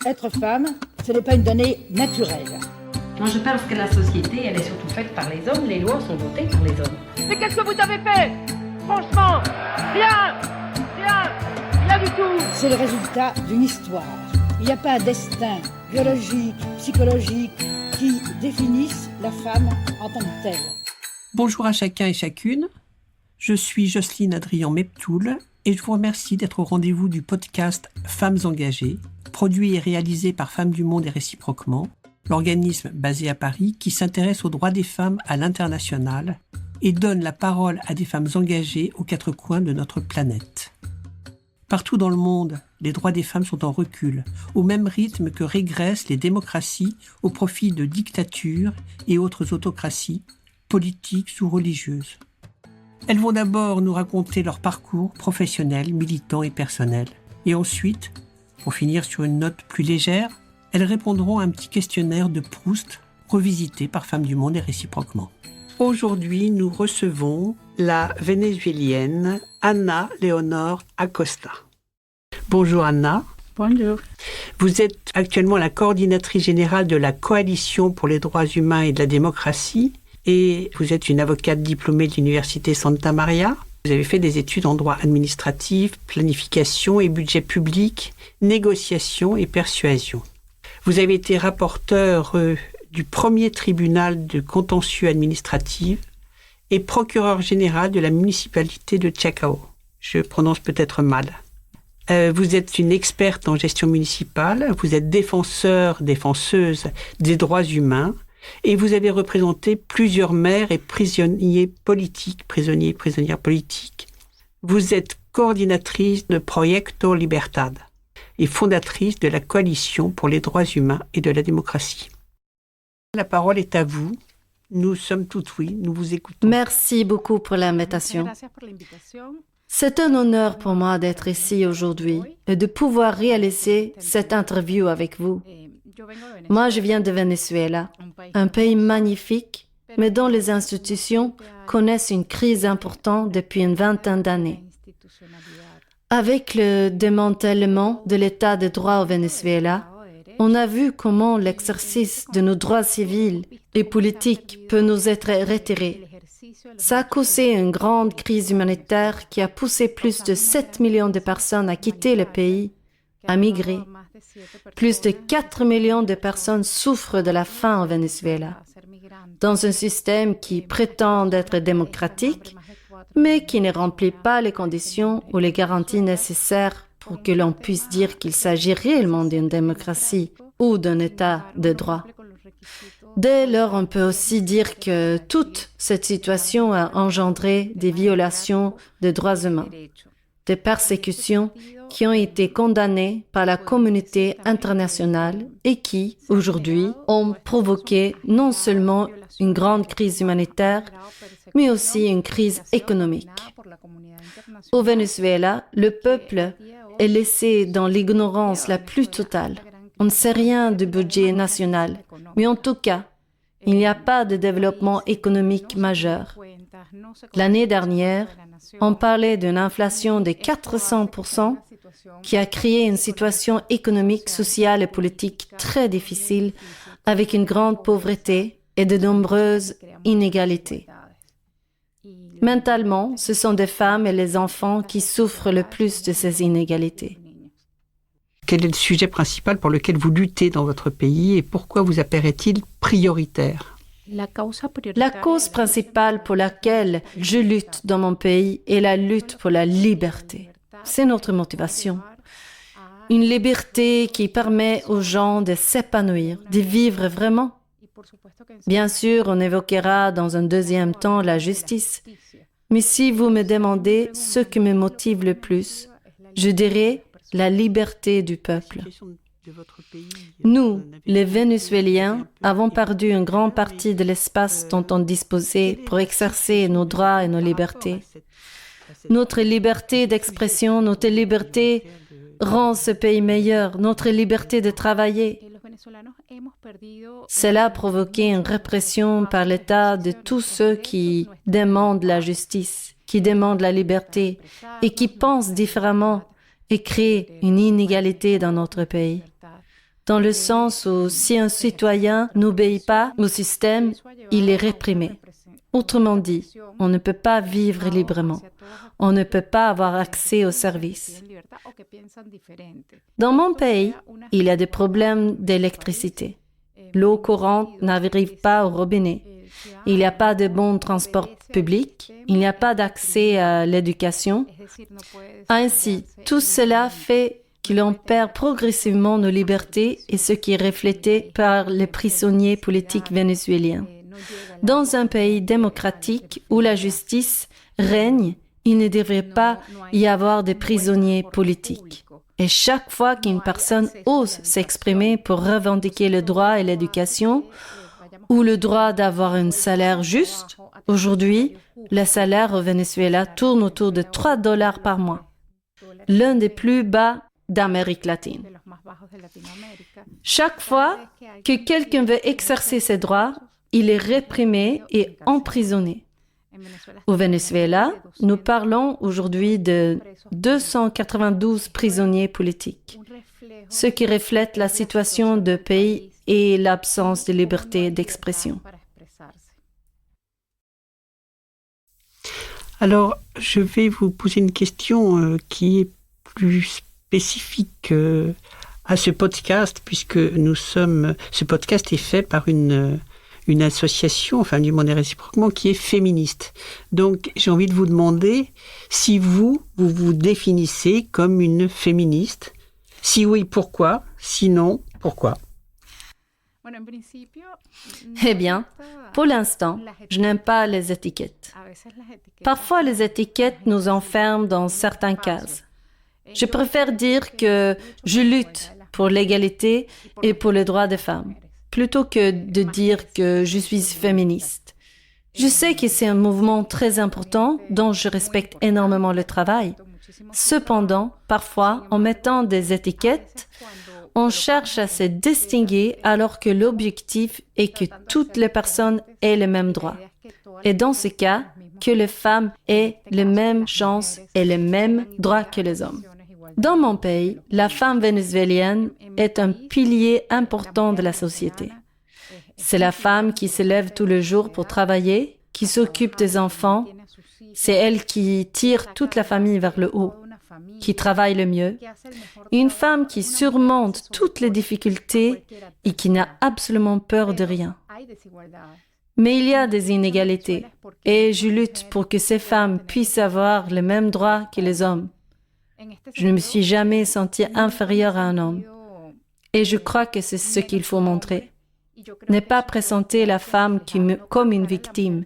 Être femme, ce n'est pas une donnée naturelle. Moi, je pense que la société, elle est surtout faite par les hommes. Les lois sont votées par les hommes. Mais qu'est-ce que vous avez fait? Franchement, rien, rien, rien du tout. C'est le résultat d'une histoire. Il n'y a pas un destin biologique, psychologique qui définisse la femme en tant que telle. Bonjour à chacun et chacune. Je suis Jocelyne Adrian-Meptoul et je vous remercie d'être au rendez-vous du podcast Femmes engagées, produit et réalisé par Femmes du Monde et réciproquement, l'organisme basé à Paris qui s'intéresse aux droits des femmes à l'international et donne la parole à des femmes engagées aux quatre coins de notre planète. Partout dans le monde, les droits des femmes sont en recul, au même rythme que régressent les démocraties au profit de dictatures et autres autocraties, politiques ou religieuses. Elles vont d'abord nous raconter leur parcours professionnel, militant et personnel. Et ensuite, pour finir sur une note plus légère, elles répondront à un petit questionnaire de Proust, revisité par Femmes du Monde et réciproquement. Aujourd'hui, nous recevons la vénézuélienne Ana Leonor Acosta. Bonjour Ana. Bonjour. Vous êtes actuellement la coordinatrice générale de la Coalition pour les droits humains et de la démocratie et vous êtes une avocate diplômée de l'Université Santa Maria. Vous avez fait des études en droit administratif, planification et budget public, négociation et persuasion. Vous avez été rapporteur du premier tribunal de contentieux administratif et procureur général de la municipalité de Chacao. Je prononce peut-être mal. Vous êtes une experte en gestion municipale, vous êtes défenseuse des droits humains et vous avez représenté plusieurs maires et prisonniers et prisonnières politiques. Vous êtes coordinatrice de Proyecto Libertad et fondatrice de la Coalition pour les droits humains et de la démocratie. La parole est à vous. Nous sommes toutes oui, nous vous écoutons. Merci beaucoup pour l'invitation. C'est un honneur pour moi d'être ici aujourd'hui et de pouvoir réaliser cette interview avec vous. Moi, je viens de Venezuela, un pays magnifique, mais dont les institutions connaissent une crise importante depuis une vingtaine d'années. Avec le démantèlement de l'état de droit au Venezuela, on a vu comment l'exercice de nos droits civils et politiques peut nous être retiré. Ça a causé une grande crise humanitaire qui a poussé plus de 7 millions de personnes à quitter le pays, à migrer. Plus de 4 millions de personnes souffrent de la faim au Venezuela, dans un système qui prétend être démocratique, mais qui ne remplit pas les conditions ou les garanties nécessaires pour que l'on puisse dire qu'il s'agit réellement d'une démocratie ou d'un état de droit. Dès lors, on peut aussi dire que toute cette situation a engendré des violations des droits humains, des persécutions qui ont été condamnées par la communauté internationale et qui, aujourd'hui, ont provoqué non seulement une grande crise humanitaire, mais aussi une crise économique. Au Venezuela, le peuple est laissé dans l'ignorance la plus totale. On ne sait rien du budget national, mais en tout cas, il n'y a pas de développement économique majeur. L'année dernière, on parlait d'une inflation de 400% qui a créé une situation économique, sociale et politique très difficile avec une grande pauvreté et de nombreuses inégalités. Mentalement, ce sont des femmes et les enfants qui souffrent le plus de ces inégalités. Quel est le sujet principal pour lequel vous luttez dans votre pays et pourquoi vous apparaît-il prioritaire? La cause principale pour laquelle je lutte dans mon pays est la lutte pour la liberté. C'est notre motivation. Une liberté qui permet aux gens de s'épanouir, de vivre vraiment. Bien sûr, on évoquera dans un deuxième temps la justice. Mais si vous me demandez ce qui me motive le plus, je dirais la liberté du peuple. Nous, les Vénézuéliens, avons perdu une grande partie de l'espace dont on disposait pour exercer nos droits et nos libertés. Notre liberté d'expression, notre liberté rend ce pays meilleur, notre liberté de travailler. Cela a provoqué une répression par l'État de tous ceux qui demandent la justice, qui demandent la liberté et qui pensent différemment et créent une inégalité dans notre pays. dans le sens où si un citoyen n'obéit pas au système, il est réprimé. Autrement dit, on ne peut pas vivre librement. On ne peut pas avoir accès aux services. Dans mon pays, il y a des problèmes d'électricité. L'eau courante n'arrive pas au robinet. Il n'y a pas de bons transports publics. Il n'y a pas d'accès à l'éducation. Ainsi, tout cela fait que l'on perd progressivement nos libertés et ce qui est reflété par les prisonniers politiques vénézuéliens. Dans un pays démocratique où la justice règne, il ne devrait pas y avoir de prisonniers politiques. Et chaque fois qu'une personne ose s'exprimer pour revendiquer le droit et l'éducation, ou le droit d'avoir un salaire juste, aujourd'hui, le salaire au Venezuela tourne autour de $3 par mois, l'un des plus bas d'Amérique latine. Chaque fois que quelqu'un veut exercer ses droits, il est réprimé et emprisonné. Au Venezuela, nous parlons aujourd'hui de 292 prisonniers politiques, ce qui reflète la situation du pays et l'absence de liberté d'expression. Alors, je vais vous poser une question qui est plus spécifique à ce podcast, puisque ce podcast est fait par une association, enfin du monde réciproquement, qui est féministe. Donc, j'ai envie de vous demander si vous vous définissez comme une féministe. Si oui, pourquoi? Sinon, pourquoi? Eh bien, pour l'instant, je n'aime pas les étiquettes. Parfois, les étiquettes nous enferment dans certaines cases. Je préfère dire que je lutte pour l'égalité et pour les droits des femmes, plutôt que de dire que je suis féministe. Je sais que c'est un mouvement très important dont je respecte énormément le travail. Cependant, parfois, en mettant des étiquettes, on cherche à se distinguer alors que l'objectif est que toutes les personnes aient les mêmes droits. Et dans ce cas, que les femmes aient les mêmes chances et les mêmes droits que les hommes. Dans mon pays, la femme vénézuélienne est un pilier important de la société. C'est la femme qui se lève tous les jours pour travailler, qui s'occupe des enfants. C'est elle qui tire toute la famille vers le haut, qui travaille le mieux. Une femme qui surmonte toutes les difficultés et qui n'a absolument peur de rien. Mais il y a des inégalités et je lutte pour que ces femmes puissent avoir les mêmes droits que les hommes. Je ne me suis jamais sentie inférieure à un homme. Et je crois que c'est ce qu'il faut montrer. Ne pas présenter la femme comme une victime,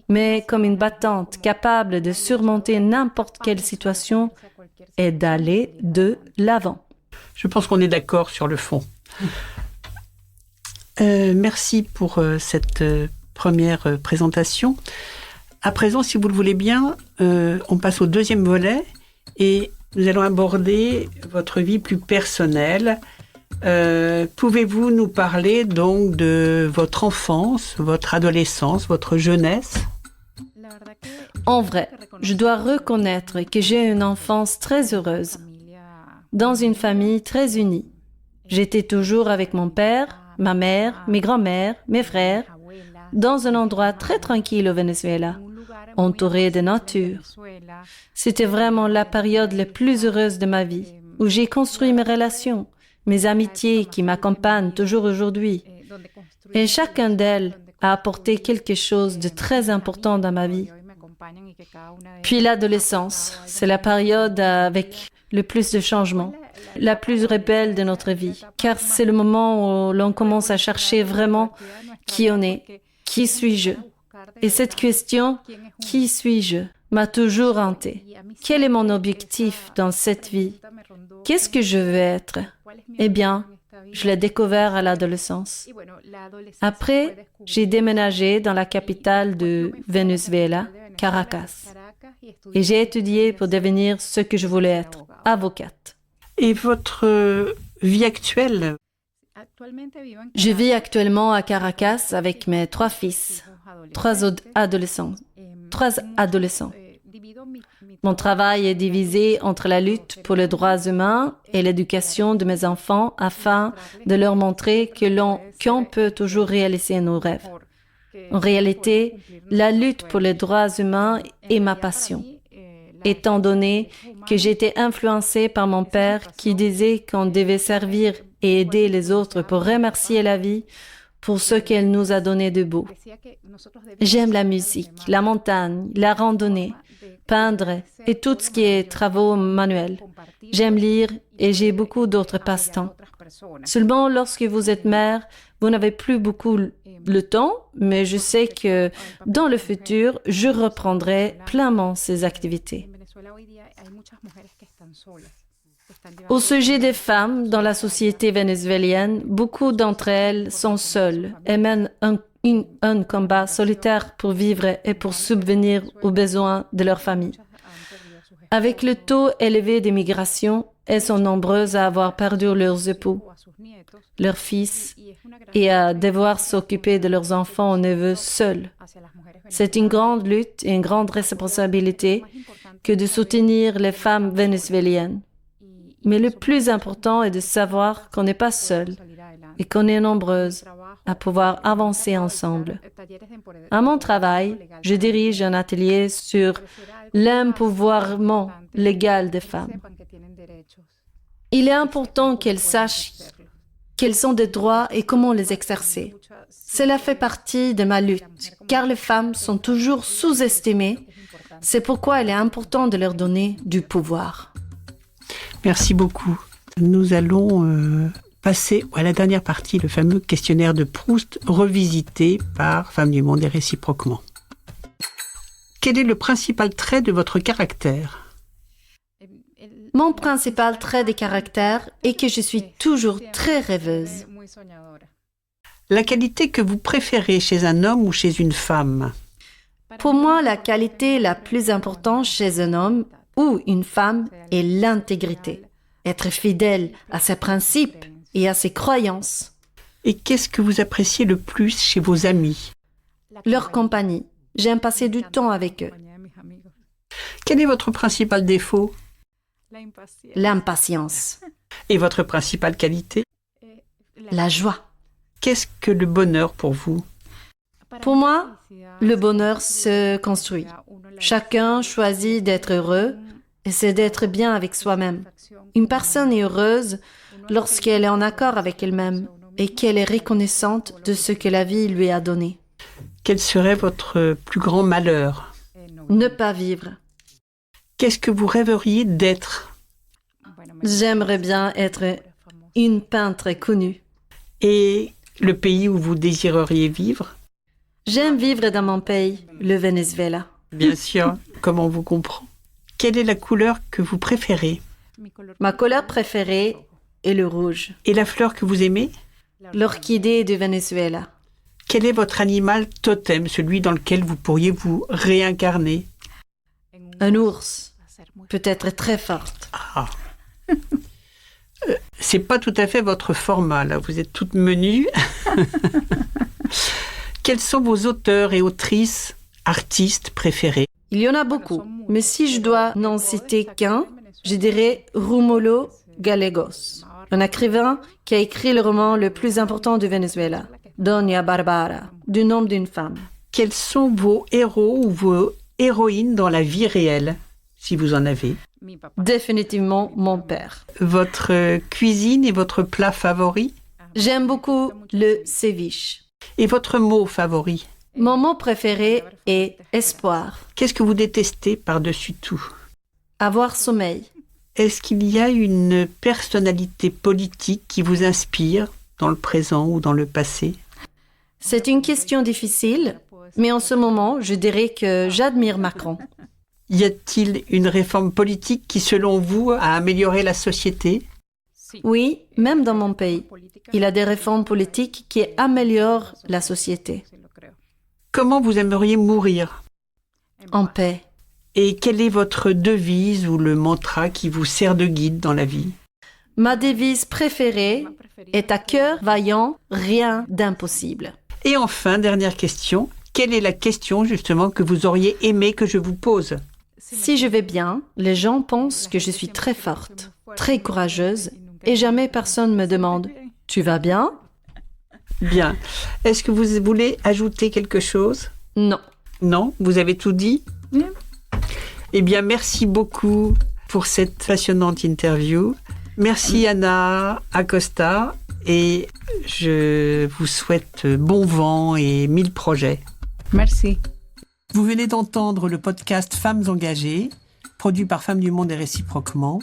mais comme une battante capable de surmonter n'importe quelle situation et d'aller de l'avant. Je pense qu'on est d'accord sur le fond. Merci pour cette première présentation. À présent, si vous le voulez bien, on passe au deuxième volet et nous allons aborder votre vie plus personnelle. Pouvez-vous nous parler donc de votre enfance, votre adolescence, votre jeunesse? En vrai, je dois reconnaître que j'ai une enfance très heureuse, dans une famille très unie. J'étais toujours avec mon père, ma mère, mes grands-mères, mes frères, dans un endroit très tranquille au Venezuela, entouré de nature. C'était vraiment la période la plus heureuse de ma vie, où j'ai construit mes relations, mes amitiés qui m'accompagnent toujours aujourd'hui. Et chacun d'elles a apporté quelque chose de très important dans ma vie. Puis l'adolescence, c'est la période avec le plus de changements, la plus rebelle de notre vie, car c'est le moment où l'on commence à chercher vraiment qui on est, qui suis-je. Et cette question, qui suis-je, m'a toujours hanté. Quel est mon objectif dans cette vie? Qu'est-ce que je veux être? Eh bien, je l'ai découvert à l'adolescence. Après, j'ai déménagé dans la capitale de Venezuela, Caracas. Et j'ai étudié pour devenir ce que je voulais être, avocate. Et votre vie actuelle? Je vis actuellement à Caracas avec mes 3 fils, 3 adolescents. Mon travail est divisé entre la lutte pour les droits humains et l'éducation de mes enfants afin de leur montrer qu'on peut toujours réaliser nos rêves. En réalité, la lutte pour les droits humains est ma passion, étant donné que j'ai été influencée par mon père qui disait qu'on devait servir et aider les autres pour remercier la vie pour ce qu'elle nous a donné de beau. J'aime la musique, la montagne, la randonnée, peindre et tout ce qui est travaux manuels. J'aime lire et j'ai beaucoup d'autres passe-temps. Seulement, lorsque vous êtes mère, vous n'avez plus beaucoup le temps, mais je sais que dans le futur, je reprendrai pleinement ces activités. Au sujet des femmes dans la société vénézuélienne, beaucoup d'entre elles sont seules et mènent un combat solitaire pour vivre et pour subvenir aux besoins de leur famille. Avec le taux élevé d'immigration, elles sont nombreuses à avoir perdu leurs époux, leurs fils et à devoir s'occuper de leurs enfants ou neveux seuls. C'est une grande lutte et une grande responsabilité que de soutenir les femmes vénézuéliennes. Mais le plus important est de savoir qu'on n'est pas seul et qu'on est nombreuses à pouvoir avancer ensemble. À mon travail, je dirige un atelier sur l'empouvoirment légal des femmes. Il est important qu'elles sachent quels sont des droits et comment les exercer. Cela fait partie de ma lutte, car les femmes sont toujours sous-estimées. C'est pourquoi il est important de leur donner du pouvoir. Merci beaucoup. Nous allons passer à la dernière partie, le fameux questionnaire de Proust, revisité par Femmes du Monde et réciproquement. Quel est le principal trait de votre caractère ? Mon principal trait de caractère est que je suis toujours très rêveuse. La qualité que vous préférez chez un homme ou chez une femme ? Pour moi, la qualité la plus importante chez un homme ou une femme est l'intégrité. Être fidèle à ses principes et à ses croyances. Et qu'est-ce que vous appréciez le plus chez vos amis ? Leur compagnie. J'aime passer du temps avec eux. Quel est votre principal défaut ? L'impatience. Et votre principale qualité ? La joie. Qu'est-ce que le bonheur pour vous ? Pour moi, le bonheur se construit. Chacun choisit d'être heureux et c'est d'être bien avec soi-même. Une personne est heureuse lorsqu'elle est en accord avec elle-même et qu'elle est reconnaissante de ce que la vie lui a donné. Quel serait votre plus grand malheur ? Ne pas vivre. Qu'est-ce que vous rêveriez d'être ? J'aimerais bien être une peintre connue. Et le pays où vous désireriez vivre ? J'aime vivre dans mon pays, le Venezuela. Bien sûr, comme on vous comprend. Quelle est la couleur que vous préférez ? Ma couleur préférée est le rouge. Et la fleur que vous aimez ? L'orchidée du Venezuela. Quel est votre animal totem, celui dans lequel vous pourriez vous réincarner ? Un ours, peut-être très forte. Ah. C'est pas tout à fait votre format, là. Vous êtes toute menue. Quels sont vos auteurs et autrices, artistes préférés ? Il y en a beaucoup, mais si je dois n'en citer qu'un, je dirais Rómulo Gallegos, un écrivain qui a écrit le roman le plus important du Venezuela, Doña Barbara, du nom d'une femme. Quels sont vos héros ou vos héroïnes dans la vie réelle, si vous en avez ? Définitivement mon père. Votre cuisine et votre plat favori ? J'aime beaucoup le ceviche. Et votre mot favori ? Mon mot préféré est espoir. Qu'est-ce que vous détestez par-dessus tout ? Avoir sommeil. Est-ce qu'il y a une personnalité politique qui vous inspire dans le présent ou dans le passé ? C'est une question difficile, mais en ce moment, je dirais que j'admire Macron. Y a-t-il une réforme politique qui, selon vous, a amélioré la société ? Oui, même dans mon pays. Il y a des réformes politiques qui améliorent la société. Comment vous aimeriez mourir ? En paix. Et quelle est votre devise ou le mantra qui vous sert de guide dans la vie ? Ma devise préférée est « à cœur vaillant, rien d'impossible ». Et enfin, dernière question, quelle est la question justement que vous auriez aimé que je vous pose ? Si je vais bien, les gens pensent que je suis très forte, très courageuse, et jamais personne me demande « Tu vas bien ?» Bien. Est-ce que vous voulez ajouter quelque chose? Non. Non? Vous avez tout dit? Eh bien, merci beaucoup pour cette passionnante interview. Merci Anna Acosta et je vous souhaite bon vent et 1000 projets. Merci. Vous venez d'entendre le podcast Femmes engagées, produit par Femmes du Monde et réciproquement,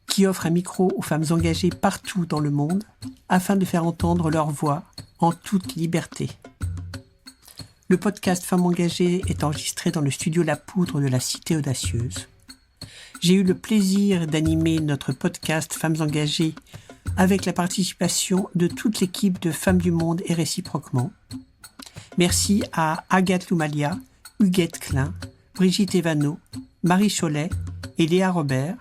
qui offre un micro aux femmes engagées partout dans le monde afin de faire entendre leur voix en toute liberté. Le podcast Femmes engagées est enregistré dans le studio La Poudre de la Cité Audacieuse. J'ai eu le plaisir d'animer notre podcast Femmes engagées avec la participation de toute l'équipe de Femmes du Monde et réciproquement. Merci à Agathe Loumalia, Huguette Klein, Brigitte Evano, Marie Cholet et Léa Robert.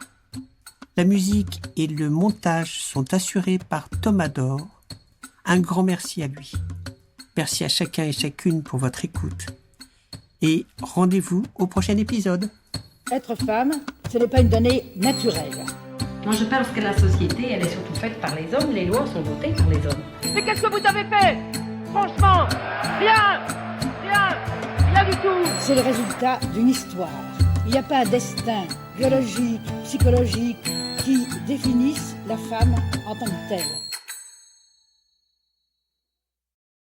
La musique et le montage sont assurés par Thomas Dor. Un grand merci à lui. Merci à chacun et chacune pour votre écoute. Et rendez-vous au prochain épisode. Être femme, ce n'est pas une donnée naturelle. Moi, je pense que la société, elle est surtout faite par les hommes. Les lois sont votées par les hommes. Mais qu'est-ce que vous avez fait? Franchement, rien du tout. C'est le résultat d'une histoire. Il n'y a pas un destin biologique, psychologique qui définisse la femme en tant que telle.